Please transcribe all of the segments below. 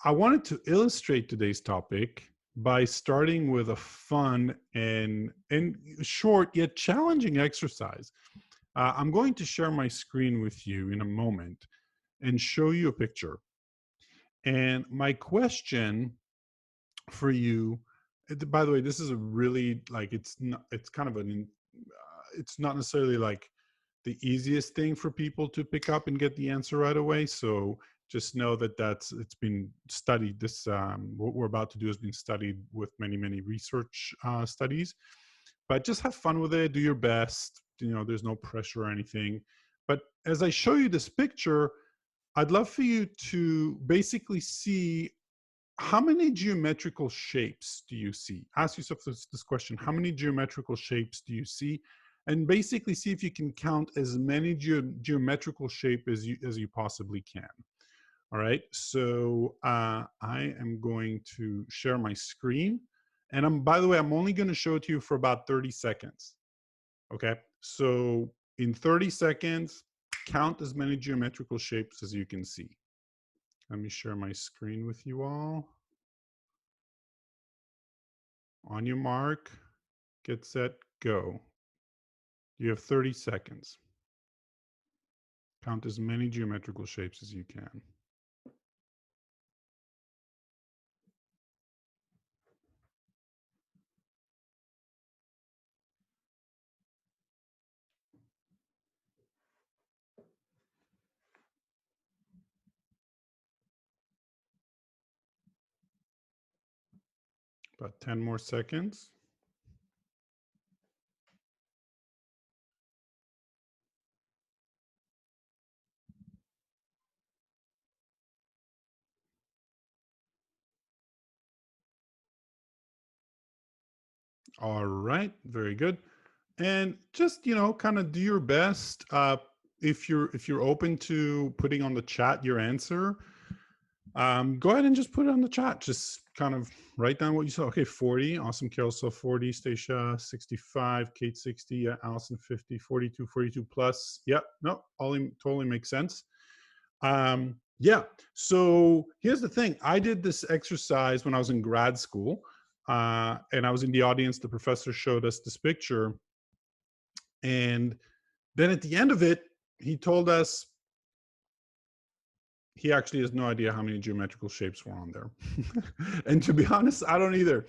I wanted to illustrate today's topic by starting with a fun and short yet challenging exercise. I'm going to share my screen with you in a moment and show you a picture. And my question for you, by the way, this is a really like it's not it's kind of it's not necessarily like the easiest thing for people to pick up and get the answer right away. So just know that it's been studied. This what we're about to do has been studied with many research studies. But just have fun with it. Do your best. There's no pressure or anything. But as I show you this picture, I'd love for you to basically see how many geometrical shapes do you see? Ask yourself this question: how many geometrical shapes do you see? And basically see if you can count as many geometrical shape as you possibly can. All right, so I am going to share my screen, and by the way, I'm only going to show it to you for about 30 seconds. Okay, so in 30 seconds, count as many geometrical shapes as you can see. Let me share my screen with you all. On your mark, get set, go. You have 30 seconds. Count as many geometrical shapes as you can. About 10 more seconds. All right, very good. And just, kind of do your best. If you're open to putting on the chat your answer, go ahead and just put it on the chat. Just kind of write down what you saw. Okay, 40. Awesome. Carol saw 40. Stacia 65. Kate 60. Yeah, Allison 50. 42. 42 plus. Yep. No, all totally makes sense. Yeah. So here's the thing. I did this exercise when I was in grad school, and I was in the audience. The professor showed us this picture, and then at the end of it, he told us he actually has no idea how many geometrical shapes were on there. And to be honest, I don't either.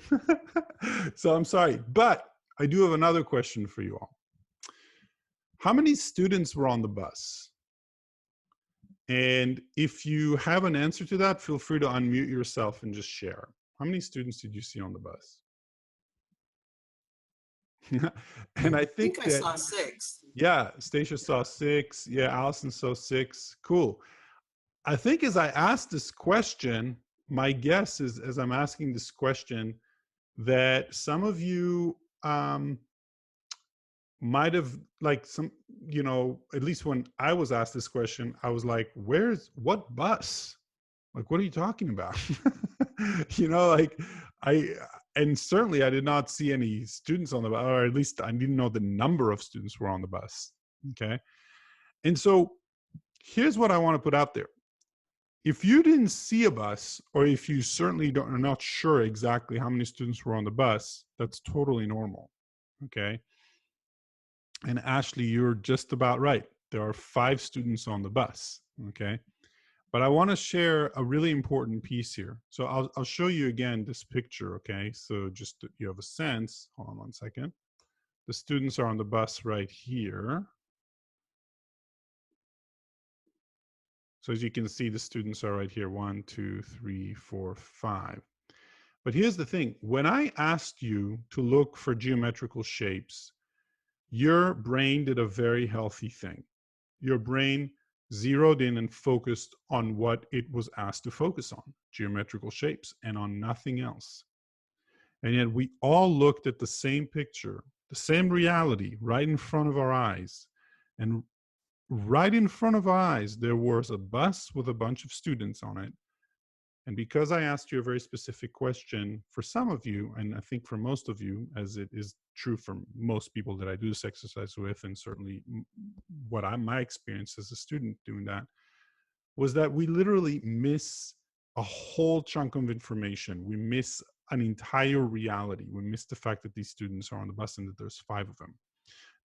So I'm sorry, but I do have another question for you all. How many students were on the bus? And if you have an answer to that, feel free to unmute yourself and just share. How many students did you see on the bus? And I think I saw 6. Yeah, Stacia saw 6. Yeah, Allison saw 6. Cool. I think as I asked this question, my guess is, as I'm asking this question, that some of you might have like at least when I was asked this question, I was like, what bus? Like, what are you talking about? Like and certainly I did not see any students on the bus, or at least I didn't know the number of students were on the bus. Okay. And so here's what I want to put out there. If you didn't see a bus, or if you certainly are not sure exactly how many students were on the bus, that's totally normal. Okay. And Ashley, you're just about right. There are 5 students on the bus. Okay. But I want to share a really important piece here. So I'll show you again this picture. Okay. So just that you have a sense. Hold on one second. The students are on the bus right here. So as you can see, the students are right here. 1, 2, 3, 4, 5. But here's the thing. When I asked you to look for geometrical shapes, your brain did a very healthy thing. Your brain zeroed in and focused on what it was asked to focus on, geometrical shapes, and on nothing else. And yet we all looked at the same picture, the same reality right in front of our eyes. And right in front of our eyes, there was a bus with a bunch of students on it. And because I asked you a very specific question, for some of you, and I think for most of you, as it is true for most people that I do this exercise with, and certainly my experience as a student doing that, was that we literally miss a whole chunk of information. We miss an entire reality. We miss the fact that these students are on the bus and that there's 5 of them.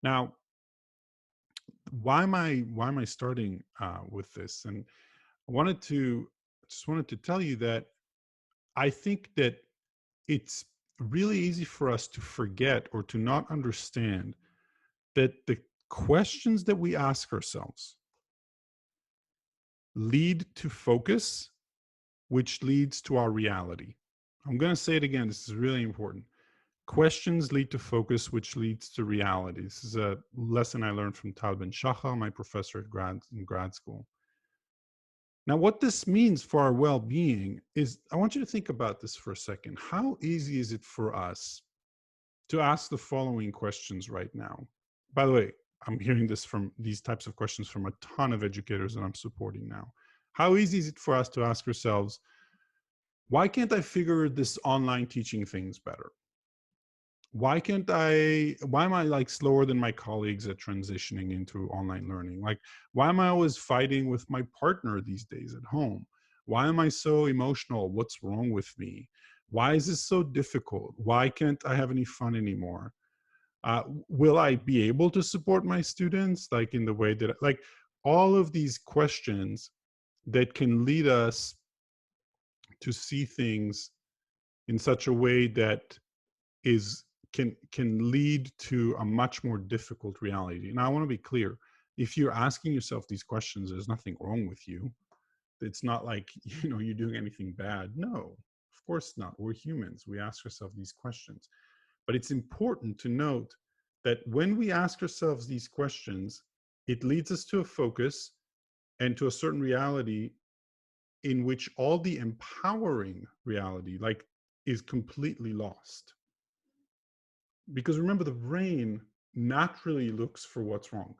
Now, why am I starting with this? And I wanted to tell you that I think that it's really easy for us to forget or to not understand that the questions that we ask ourselves lead to focus, which leads to our reality. I'm going to say it again. This is really important. Questions lead to focus, which leads to reality. This is a lesson I learned from Tal Ben-Shahar, my professor in grad school. Now, what this means for our well-being is, I want you to think about this for a second. How easy is it for us to ask the following questions right now? By the way, I'm hearing these types of questions from a ton of educators that I'm supporting now. How easy is it for us to ask ourselves, why can't I figure this online teaching things better? Why am I like slower than my colleagues at transitioning into online learning? Like, why am I always fighting with my partner these days at home? Why am I so emotional? What's wrong with me? Why is this so difficult? Why can't I have any fun anymore? Will I be able to support my students like in the way that, like, all of these questions that can lead us to see things in such a way that is can lead to a much more difficult reality. And I want to be clear, if you're asking yourself these questions, there's nothing wrong with you. It's not like, you're doing anything bad. No, of course not. We're humans. We ask ourselves these questions. But it's important to note that when we ask ourselves these questions, it leads us to a focus and to a certain reality in which all the empowering reality like is completely lost. Because remember, the brain naturally looks for what's wrong.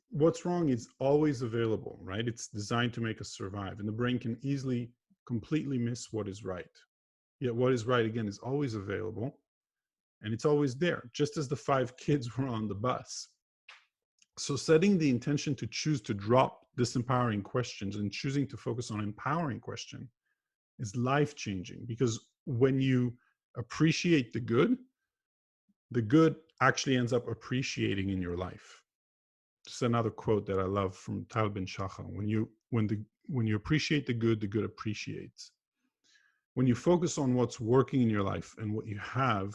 What's wrong is always available, right? It's designed to make us survive, and the brain can easily completely miss what is right. Yet what is right, again, is always available, and it's always there, just as the 5 kids were on the bus. So setting the intention to choose to drop disempowering questions and choosing to focus on empowering question is life-changing, because when you appreciate the good actually ends up appreciating in your life. Just another quote that I love from Tal Ben-Shahar. When you appreciate the good appreciates. When you focus on what's working in your life and what you have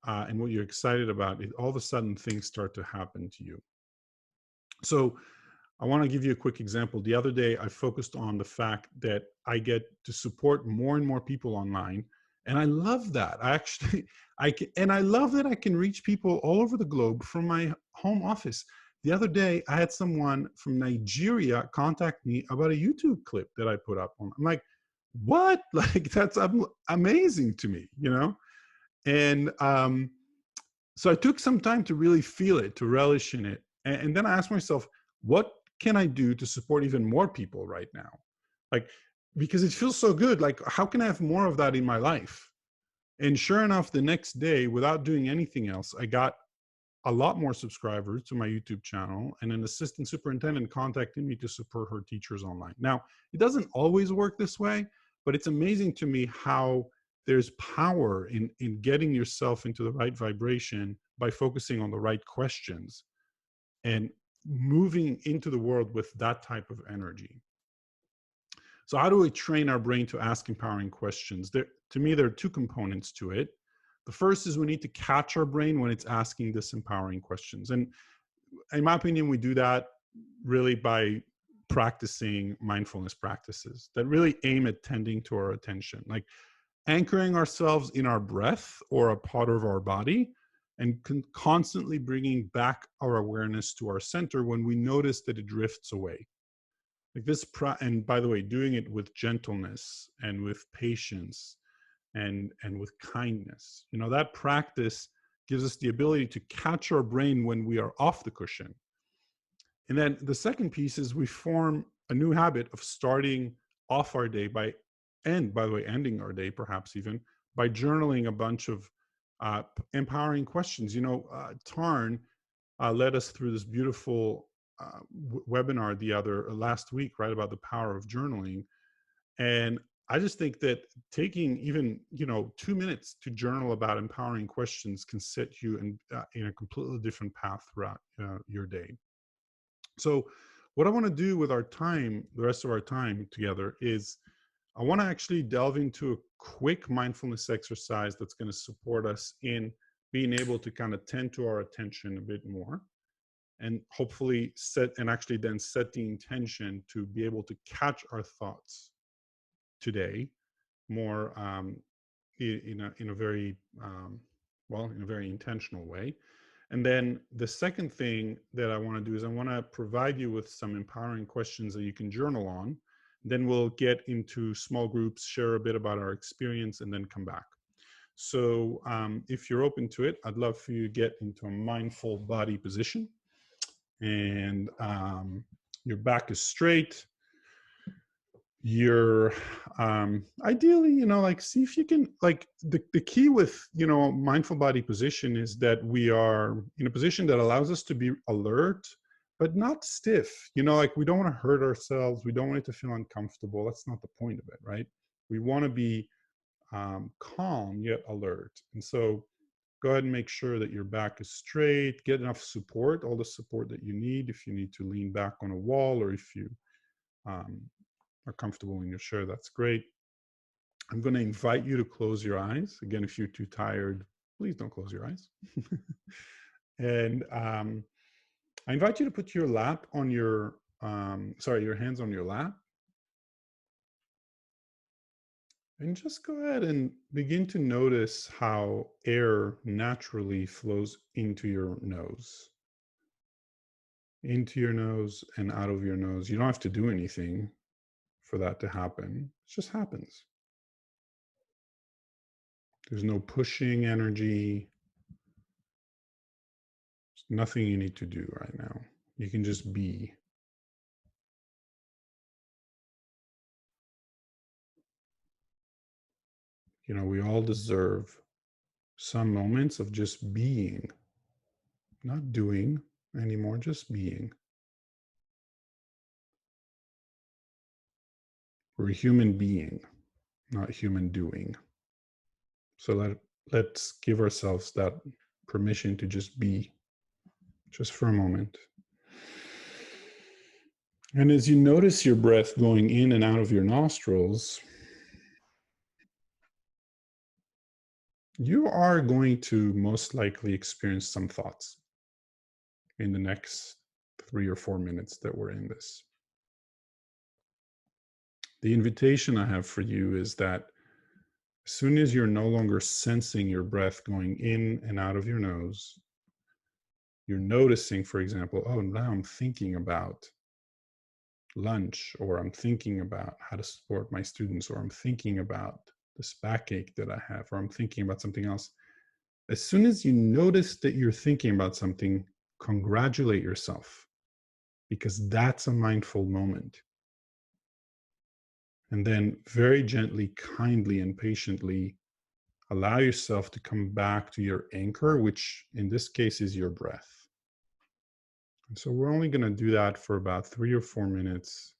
and what you're excited about, all of a sudden things start to happen to you. So I want to give you a quick example. The other day, I focused on the fact that I get to support more and more people online. And I love that. And I love that I can reach people all over the globe from my home office. The other day, I had someone from Nigeria contact me about a YouTube clip that I put up on. I'm like, what? Like, that's amazing to me, And so I took some time to really feel it, to relish in it. And then I asked myself, what can I do to support even more people right now? Like, because it feels so good. Like, how can I have more of that in my life? And sure enough, the next day, without doing anything else, I got a lot more subscribers to my YouTube channel, and an assistant superintendent contacted me to support her teachers online. Now, it doesn't always work this way, but it's amazing to me how there's power in getting yourself into the right vibration by focusing on the right questions and moving into the world with that type of energy. So how do we train our brain to ask empowering questions? To me, there are 2 components to it. The first is we need to catch our brain when it's asking this empowering questions. And in my opinion, we do that really by practicing mindfulness practices that really aim at tending to our attention, like anchoring ourselves in our breath or a part of our body, and constantly bringing back our awareness to our center when we notice that it drifts away. Like this, and by the way, doing it with gentleness and with patience and with kindness. That practice gives us the ability to catch our brain when we are off the cushion. And then the second piece is we form a new habit of starting off our day ending our day, perhaps even by journaling a bunch of empowering questions. Tarn led us through this beautiful webinar last week, right, about the power of journaling. And I just think that taking even 2 minutes to journal about empowering questions can set you in a completely different path throughout your day. So, what I want to do with our time, the rest of our time together, is I want to actually delve into a quick mindfulness exercise that's going to support us in being able to kind of tend to our attention a bit more, and hopefully actually then set the intention to be able to catch our thoughts today more in a very in a very intentional way. And then the second thing that I want to do is I want to provide you with some empowering questions that you can journal on. Then we'll get into small groups, share a bit about our experience, and then come back. So if you're open to it, I'd love for you to get into a mindful body position, and your back is straight. You're ideally, like, see if you can, like, the key with mindful body position is that we are in a position that allows us to be alert but not stiff. Like, we don't want to hurt ourselves, we don't want it to feel uncomfortable. That's not the point of it, right? We want to be calm yet alert. And so go ahead and make sure that your back is straight, get enough support, all the support that you need. If you need to lean back on a wall, or if you um, are comfortable in your chair, that's great. I'm going to invite you to close your eyes. Again, if you're too tired, please don't close your eyes. And I invite you to put your lap on your, your hands on your lap. And just go ahead and begin to notice how air naturally flows into your nose. Into your nose and out of your nose. You don't have to do anything for that to happen. It just happens. There's no pushing energy. There's nothing you need to do right now. You can just be. We all deserve some moments of just being, not doing anymore, just being. We're a human being, not human doing. So let's give ourselves that permission to just be, just for a moment. And as you notice your breath going in and out of your nostrils, you are going to most likely experience some thoughts in the next 3 or 4 minutes that we're in this. The invitation I have for you is that as soon as you're no longer sensing your breath going in and out of your nose, you're noticing, for example, oh, now I'm thinking about lunch, or I'm thinking about how to support my students, or I'm thinking about this backache that I have, or I'm thinking about something else. As soon as you notice that you're thinking about something, congratulate yourself, because that's a mindful moment. And then very gently, kindly, and patiently allow yourself to come back to your anchor, which in this case is your breath. And so we're only going to do that for about 3 or 4 minutes.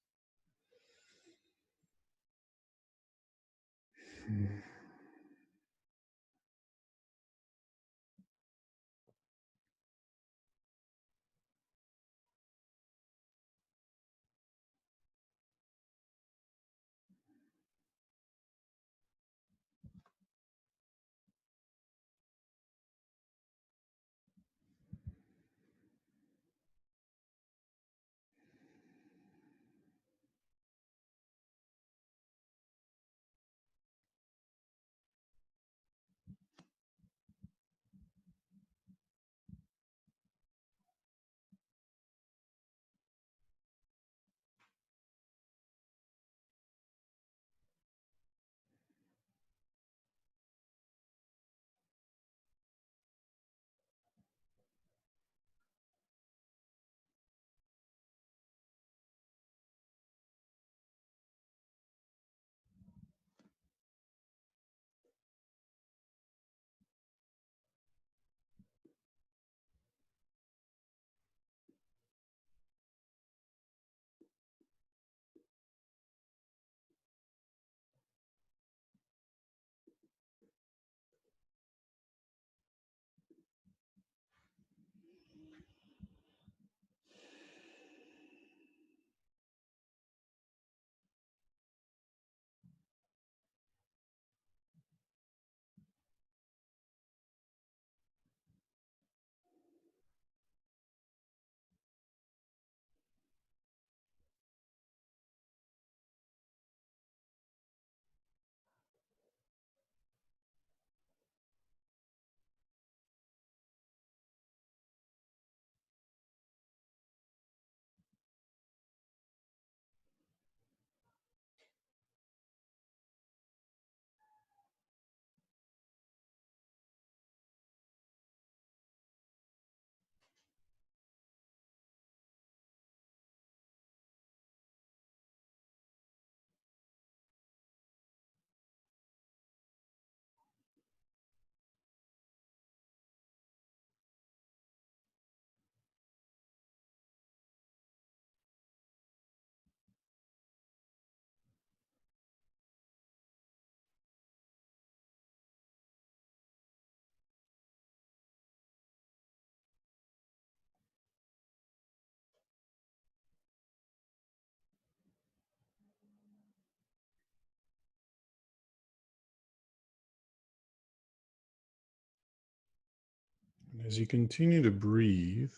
As you continue to breathe,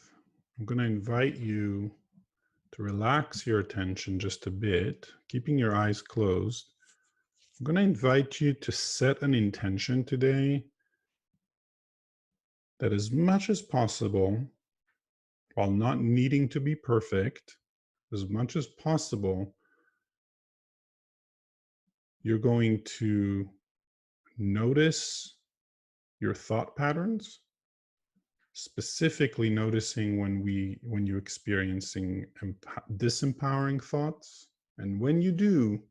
I'm going to invite you to relax your attention just a bit, keeping your eyes closed. I'm going to invite you to set an intention today that, as much as possible, while not needing to be perfect, as much as possible, you're going to notice your thought patterns, specifically noticing when you're experiencing disempowering thoughts. And when you do,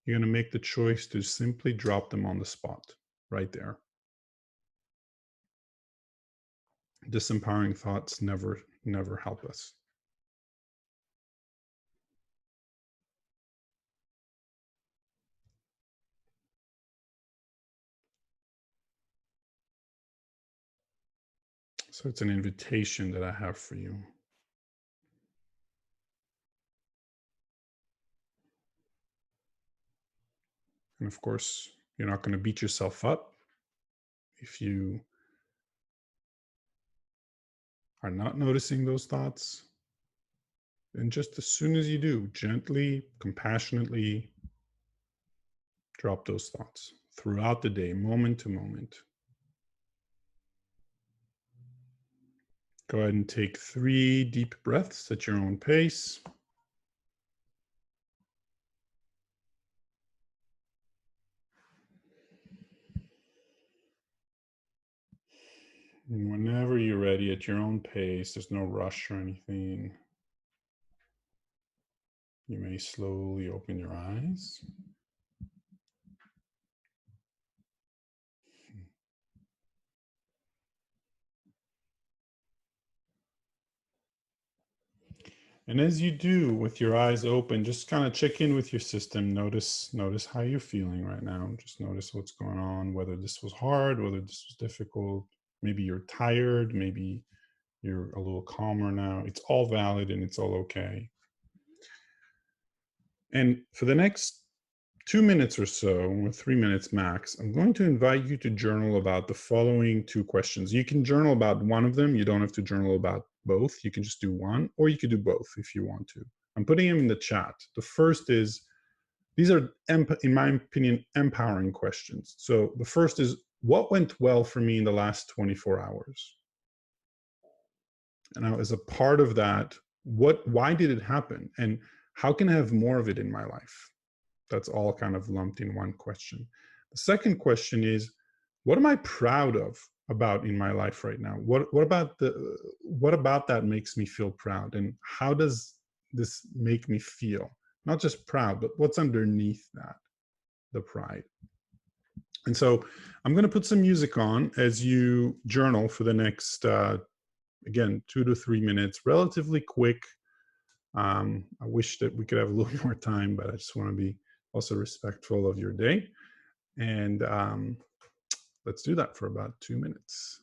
you're going to make the choice to simply drop them on the spot right there. Disempowering thoughts never help us. So it's an invitation that I have for you. And of course, you're not going to beat yourself up if you are not noticing those thoughts. And just as soon as you do, gently, compassionately drop those thoughts throughout the day, moment to moment. Go ahead and take 3 deep breaths at your own pace. And whenever you're ready at your own pace, there's no rush or anything. You may slowly open your eyes. And as you do, with your eyes open, just kind of check in with your system. Notice how you're feeling right now. Just notice what's going on, whether this was hard, whether this was difficult. Maybe you're tired, maybe you're a little calmer now. It's all valid and it's all okay. And for the next 2 minutes or so, or 3 minutes max, I'm going to invite you to journal about the following 2 questions. You can journal about one of them. You don't have to journal about both. You can just do one, or you could do both if you want to. I'm putting them in the chat. The first is, these are, in my opinion, empowering questions. So the first is, what went well for me in the last 24 hours? And as a part of that, why did it happen? And how can I have more of it in my life? That's all kind of lumped in one question. The second question is, what am I proud of about in my life right now? What about that makes me feel proud? And how does this make me feel? Not just proud, but what's underneath that, the pride. And so I'm going to put some music on as you journal for the next, again, 2 to 3 minutes, relatively quick. I wish that we could have a little more time, but I just want to be also respectful of your day. And let's do that for about 2 minutes.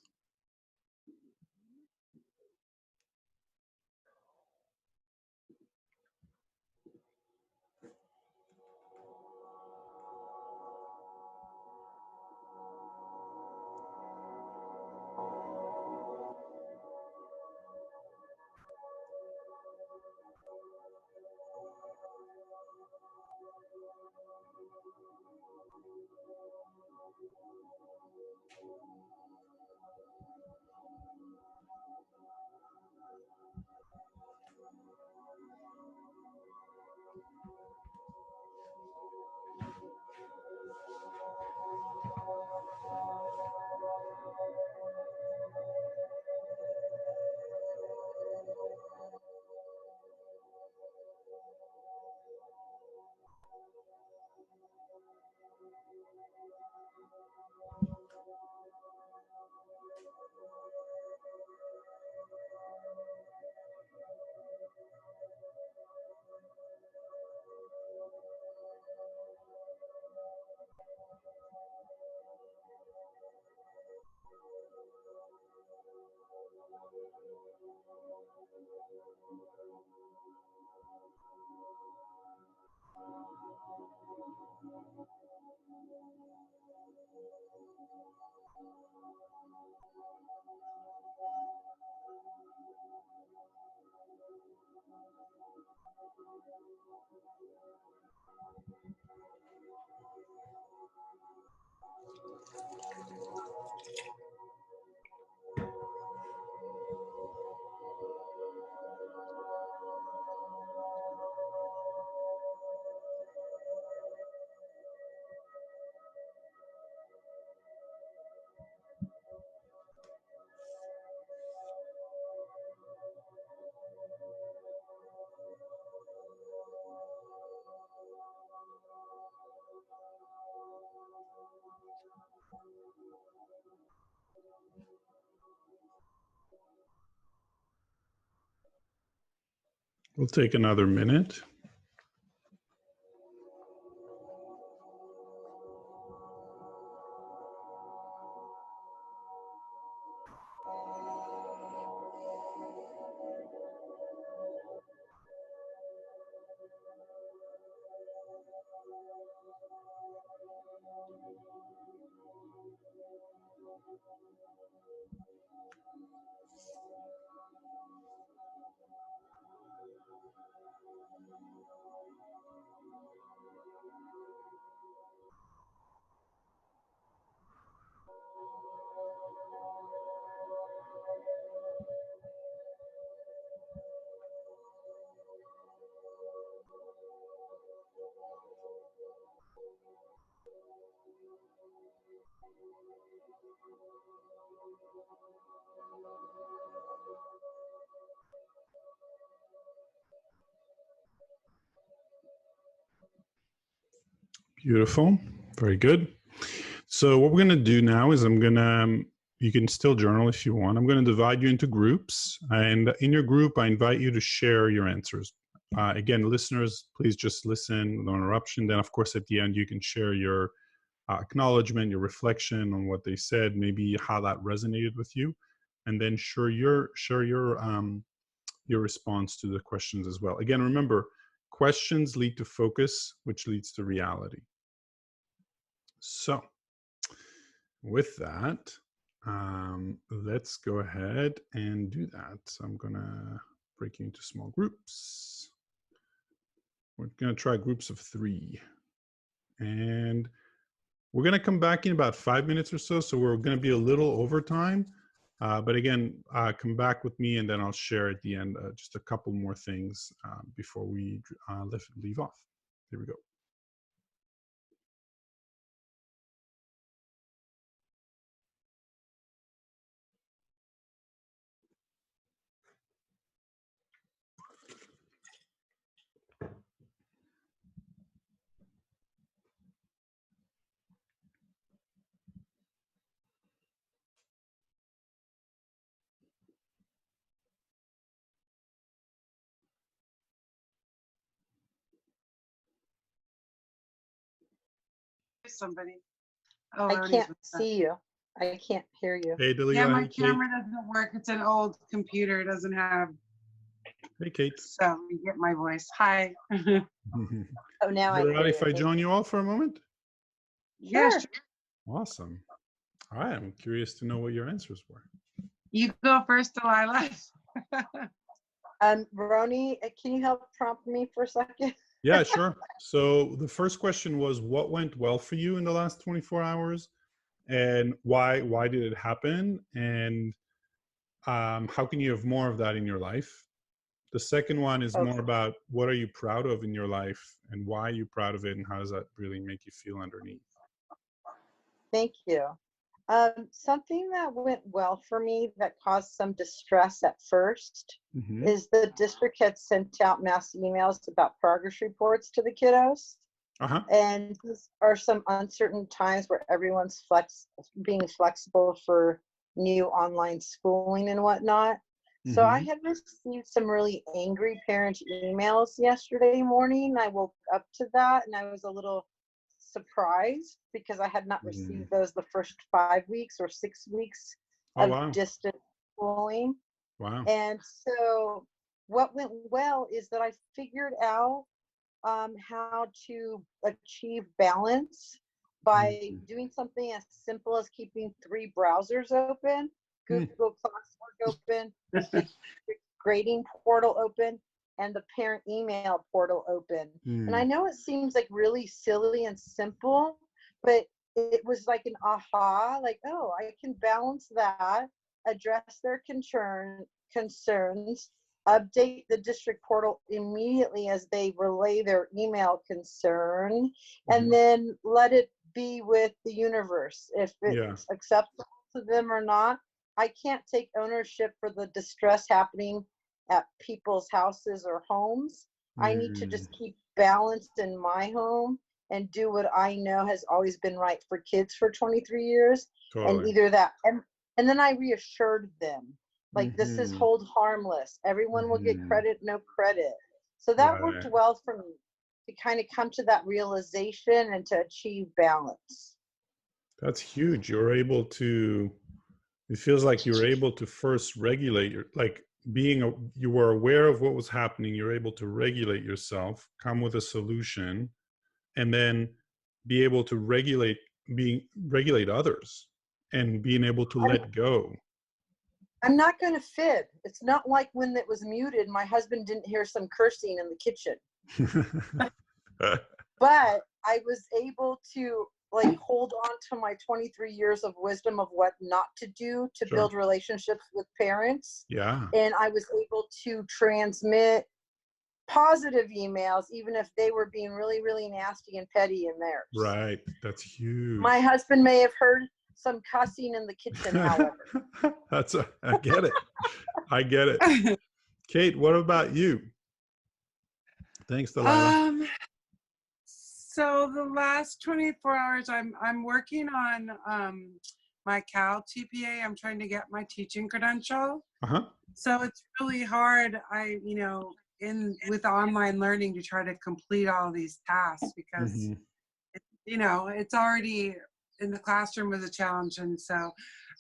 We'll take another minute. Beautiful. Very good. So what we're going to do now is you can still journal if you want. I'm going to divide you into groups. And in your group, I invite you to share your answers. Again, listeners, please just listen, no interruption. Then, of course, at the end, you can share your acknowledgement, your reflection on what they said, maybe how that resonated with you. And then share your response to the questions as well. Again, remember, questions lead to focus, which leads to reality. So with that, let's go ahead and do that. So I'm gonna break you into small groups. We're gonna try groups of 3. And we're gonna come back in about 5 minutes or so. So we're gonna be a little over time. But again, come back with me and then I'll share at the end just a couple more things before we leave off. Here we go. Somebody. Oh, I can't see you. I can't hear you. Hey, Delia. Yeah, my hey, camera doesn't work. It's an old computer. It doesn't have. Hey, Kate. So you get my voice. Hi. Oh, now I Is it hear all right you. if I join you all for a moment? Yes. Sure. Awesome. All right. I'm curious to know what your answers were. You go first, Delilah. Roni, can you help prompt me for a second? Yeah, sure. So the first question was, what went well for you in the last 24 hours? And why did it happen? And how can you have more of that in your life? The second one is more about what are you proud of in your life and why are you proud of it and how does that really make you feel underneath? Thank you. Something that went well for me that caused some distress at first is the district had sent out mass emails about progress reports to the kiddos. And these are some uncertain times where everyone's being flexible for new online schooling and whatnot. So I had received some really angry parent emails yesterday morning. I woke up to that and I was a little surprised because I had not received those the first 5 weeks or 6 weeks of distance schooling. Wow. And so what went well is that I figured out how to achieve balance by doing something as simple as keeping 3 browsers open, Google Classwork open, grading portal open, and the parent email portal open. And I Mm. know it seems like really silly and simple, but it was like an aha, like, oh, I can balance that, address their concerns, update the district portal immediately as they relay their email concern, and Mhm. then let it be with the universe if Yeah. it's acceptable to them or not. I can't take ownership for the distress happening at people's houses or homes. I need to Mm. just keep balanced in my home and do what I know has always been right for kids for 23 years. And Totally. either that, and then I reassured them, like, this is Mhm. hold harmless. Everyone will get Mhm. credit, no credit. So that worked Right. well for me to kind of come to that realization and to achieve balance. That's huge. You're able to, it feels like you're able to first regulate your, like being a, you were aware of what was happening. You're able to regulate yourself, come with a solution, and then be able to regulate others and being able to I'm, let go. I'm not going to fib. It's not like when it was muted, my husband didn't hear some cursing in the kitchen. But I was able to like hold on to my 23 years of wisdom of what not to do to Sure. build relationships with parents. Yeah. And I was able to transmit positive emails, even if they were being really, really nasty and petty in theirs. Right. That's My huge. husband may have heard some cussing in the kitchen, however. I get it. I get it. Kate, what about you? Thanks, Delilah. um, so the last 24 hours, I'm working on my Cal TPA. I'm trying to get my teaching credential. Uh-huh. So it's really hard. In with online learning to try to complete all these tasks because Hmm. it's already in the classroom was a challenge, and so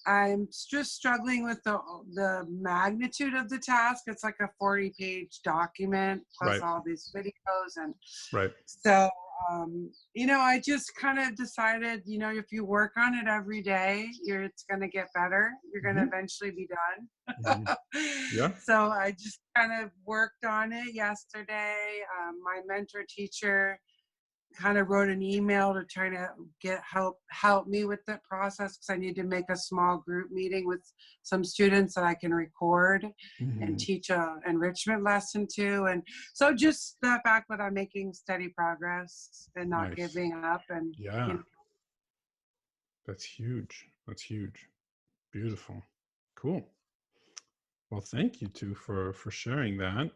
I'm just struggling with the magnitude of the task. It's like a 40-page document plus Right. all these videos, and Right. so I just kind of decided, if you work on it every day, it's going to get better. You're going to Hmm. eventually be done. Hmm. Yeah. So I just kind of worked on it yesterday. My mentor teacher kind of wrote an email to try to help me with the process because I need to make a small group meeting with some students that I can record and Hmm. teach a enrichment lesson to. And so just the fact that I'm making steady progress and not Nice. giving up, and Yeah. That's huge. That's huge. Beautiful. Cool. Well, thank you too for sharing that.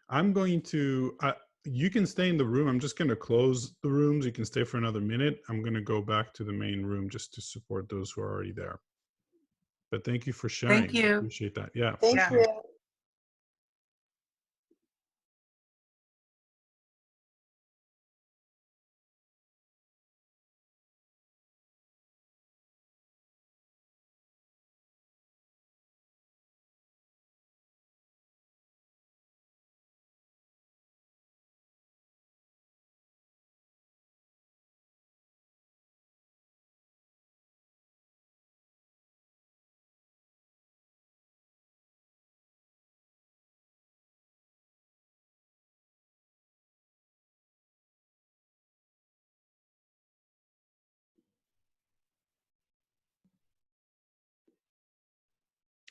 I'm going to you can stay in the room. I'm just going to close the rooms. You can stay for another minute. I'm going to go back to the main room just to support those who are already there. But thank you for thank sharing. I you. appreciate that. Yeah, for Thank Yeah. sure. you.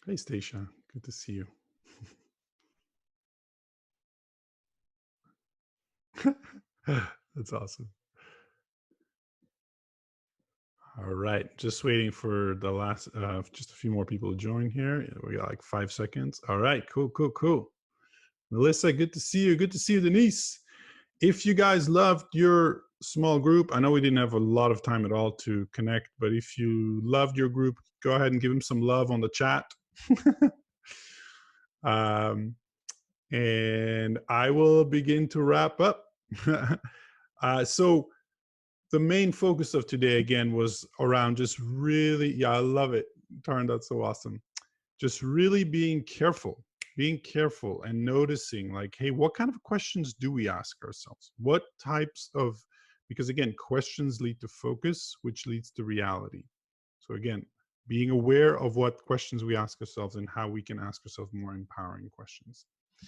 Hey, Stacia. Good to see you. That's awesome. All right. Just waiting for the last, just a few more people to join here. We got like 5 seconds. All right. Cool, cool, cool. Melissa, good to see you. Good to see you, Denise. If you guys loved your small group, I know we didn't have a lot of time at all to connect, but if you loved your group, go ahead and give them some love on the chat. um, and I will begin to wrap up. So the main focus of today again was around just really, yeah, I love it. Turned out so awesome. Just really being careful and noticing like, hey, what kind of questions do we ask ourselves? What types of, because again, questions lead to focus, which leads to reality. So again, being aware of what questions we ask ourselves and how we can ask ourselves more empowering questions.